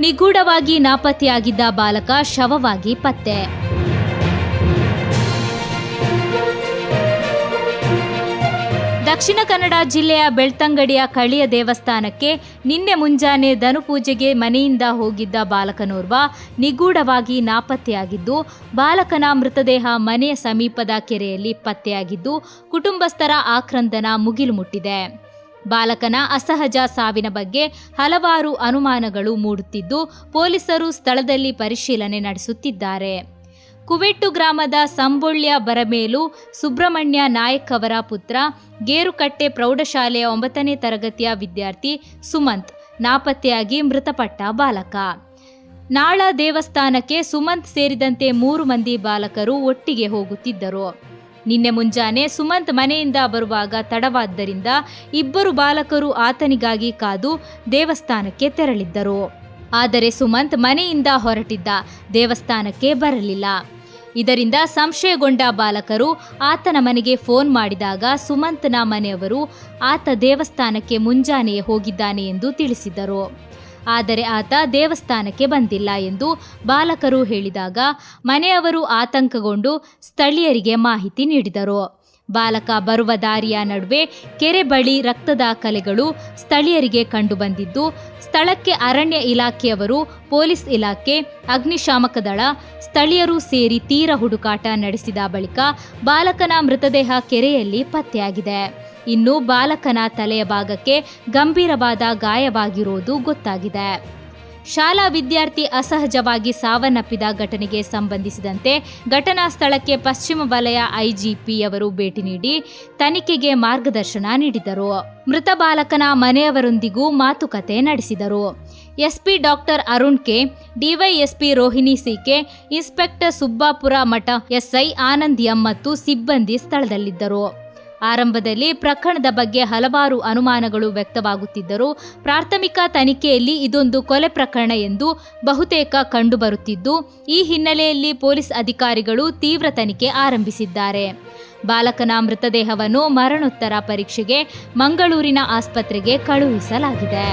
ನಿಗೂಢವಾಗಿ ನಾಪತ್ತೆಯಾಗಿದ್ದ ಬಾಲಕ ಶವವಾಗಿ ಪತ್ತೆ. ದಕ್ಷಿಣ ಕನ್ನಡ ಜಿಲ್ಲೆಯ ಬೆಳ್ತಂಗಡಿಯ ಕಳಿಯ ದೇವಸ್ಥಾನಕ್ಕೆ ನಿನ್ನೆ ಮುಂಜಾನೆ ಧನುಪೂಜೆಗೆ ಮನೆಯಿಂದ ಹೋಗಿದ್ದ ಬಾಲಕನೋರ್ವ ನಿಗೂಢವಾಗಿ ನಾಪತ್ತೆಯಾಗಿದ್ದು, ಬಾಲಕನ ಮೃತದೇಹ ಮನೆಯ ಸಮೀಪದ ಕೆರೆಯಲ್ಲಿ ಪತ್ತೆಯಾಗಿದ್ದು, ಕುಟುಂಬಸ್ಥರ ಆಕ್ರಂದನ ಮುಗಿಲು ಮುಟ್ಟಿದೆ. ಬಾಲಕನ ಅಸಹಜ ಸಾವಿನ ಬಗ್ಗೆ ಹಲವಾರು ಅನುಮಾನಗಳು ಮೂಡುತ್ತಿದ್ದು, ಪೊಲೀಸರು ಸ್ಥಳದಲ್ಲಿ ಪರಿಶೀಲನೆ ನಡೆಸುತ್ತಿದ್ದಾರೆ. ಕುವೆಟ್ಟು ಗ್ರಾಮದ ಸಂಬೊಳ್ಯ ಬರಮೇಲು ಸುಬ್ರಹ್ಮಣ್ಯ ನಾಯಕ್ ಅವರ ಪುತ್ರ, ಗೇರುಕಟ್ಟೆ ಪ್ರೌಢಶಾಲೆಯ 9ನೇ ತರಗತಿಯ ವಿದ್ಯಾರ್ಥಿ ಸುಮಂತ್ ನಾಪತ್ತೆಯಾಗಿ ಮೃತಪಟ್ಟ ಬಾಲಕ. ನಾಳ ದೇವಸ್ಥಾನಕ್ಕೆ ಸುಮಂತ್ ಸೇರಿದಂತೆ 3 ಮಂದಿ ಬಾಲಕರು ಒಟ್ಟಿಗೆ ಹೋಗುತ್ತಿದ್ದರು. ನಿನ್ನೆ ಮುಂಜಾನೆ ಸುಮಂತ್ ಮನೆಯಿಂದ ಬರುವಾಗ ತಡವಾದ್ದರಿಂದ 2 ಬಾಲಕರು ಆತನಿಗಾಗಿ ಕಾದು ದೇವಸ್ಥಾನಕ್ಕೆ ತೆರಳಿದ್ದರು. ಆದರೆ ಸುಮಂತ್ ಮನೆಯಿಂದ ಹೊರಟಿದ್ದ, ದೇವಸ್ಥಾನಕ್ಕೆ ಬರಲಿಲ್ಲ. ಇದರಿಂದ ಸಂಶಯಗೊಂಡ ಬಾಲಕರು ಆತನ ಮನೆಗೆ ಫೋನ್ ಮಾಡಿದಾಗ ಸುಮಂತ್ನ ಮನೆಯವರು ಆತ ದೇವಸ್ಥಾನಕ್ಕೆ ಮುಂಜಾನೆಯೇ ಹೋಗಿದ್ದಾನೆ ಎಂದು ತಿಳಿಸಿದರು. ಆದರೆ ಆತ ದೇವಸ್ಥಾನಕ್ಕೆ ಬಂದಿಲ್ಲ ಎಂದು ಬಾಲಕರು ಹೇಳಿದಾಗ ಮನೆಯವರು ಆತಂಕಗೊಂಡು ಸ್ಥಳೀಯರಿಗೆ ಮಾಹಿತಿ ನೀಡಿದರು. ಬಾಲಕ ಬರುವ ದಾರಿಯ ನಡುವೆ ಕೆರೆ ಬಳಿ ರಕ್ತದ ಕಲೆಗಳು ಸ್ಥಳೀಯರಿಗೆ ಕಂಡುಬಂದಿದ್ದು, ಸ್ಥಳಕ್ಕೆ ಅರಣ್ಯ ಇಲಾಖೆಯವರು, ಪೊಲೀಸ್ ಇಲಾಖೆ, ಅಗ್ನಿಶಾಮಕ ದಳ, ಸ್ಥಳೀಯರು ಸೇರಿ ತೀರ ಹುಡುಕಾಟ ನಡೆಸಿದ ಬಳಿಕ ಬಾಲಕನ ಮೃತದೇಹ ಕೆರೆಯಲ್ಲಿ ಪತ್ತೆಯಾಗಿದೆ. ಇನ್ನು ಬಾಲಕನ ತಲೆಯ ಭಾಗಕ್ಕೆ ಗಂಭೀರವಾದ ಗಾಯವಾಗಿರುವುದು ಗೊತ್ತಾಗಿದೆ. ಶಾಲಾ ವಿದ್ಯಾರ್ಥಿ ಅಸಹಜವಾಗಿ ಸಾವನ್ನಪ್ಪಿದ ಘಟನೆಗೆ ಸಂಬಂಧಿಸಿದಂತೆ ಘಟನಾ ಸ್ಥಳಕ್ಕೆ ಪಶ್ಚಿಮ ವಲಯ ಐಜಿಪಿ ಅವರು ಭೇಟಿ ನೀಡಿ ತನಿಖೆಗೆ ಮಾರ್ಗದರ್ಶನ ನೀಡಿದರು. ಮೃತ ಬಾಲಕನ ಮನೆಯವರೊಂದಿಗೂ ಮಾತುಕತೆ ನಡೆಸಿದರು. SP doctor Arun K, DYSP Rohini CK, inspector Subbapura Math, SI Anand M ಮತ್ತು ಸಿಬ್ಬಂದಿ ಸ್ಥಳದಲ್ಲಿದ್ದರು. ಆರಂಭದಲ್ಲಿ ಪ್ರಕರಣದ ಬಗ್ಗೆ ಹಲವಾರು ಅನುಮಾನಗಳು ವ್ಯಕ್ತವಾಗುತ್ತಿದ್ದರೂ ಪ್ರಾಥಮಿಕ ತನಿಖೆಯಲ್ಲಿ ಇದೊಂದು ಕೊಲೆ ಪ್ರಕರಣ ಎಂದು ಬಹುತೇಕ ಕಂಡುಬರುತ್ತಿದ್ದು, ಈ ಹಿನ್ನೆಲೆಯಲ್ಲಿ ಪೊಲೀಸ್ ಅಧಿಕಾರಿಗಳು ತೀವ್ರ ತನಿಖೆ ಆರಂಭಿಸಿದ್ದಾರೆ. ಬಾಲಕನ ಮೃತದೇಹವನ್ನು ಮರಣೋತ್ತರ ಪರೀಕ್ಷೆಗೆ ಮಂಗಳೂರಿನ ಆಸ್ಪತ್ರೆಗೆ ಕಳುಹಿಸಲಾಗಿದೆ.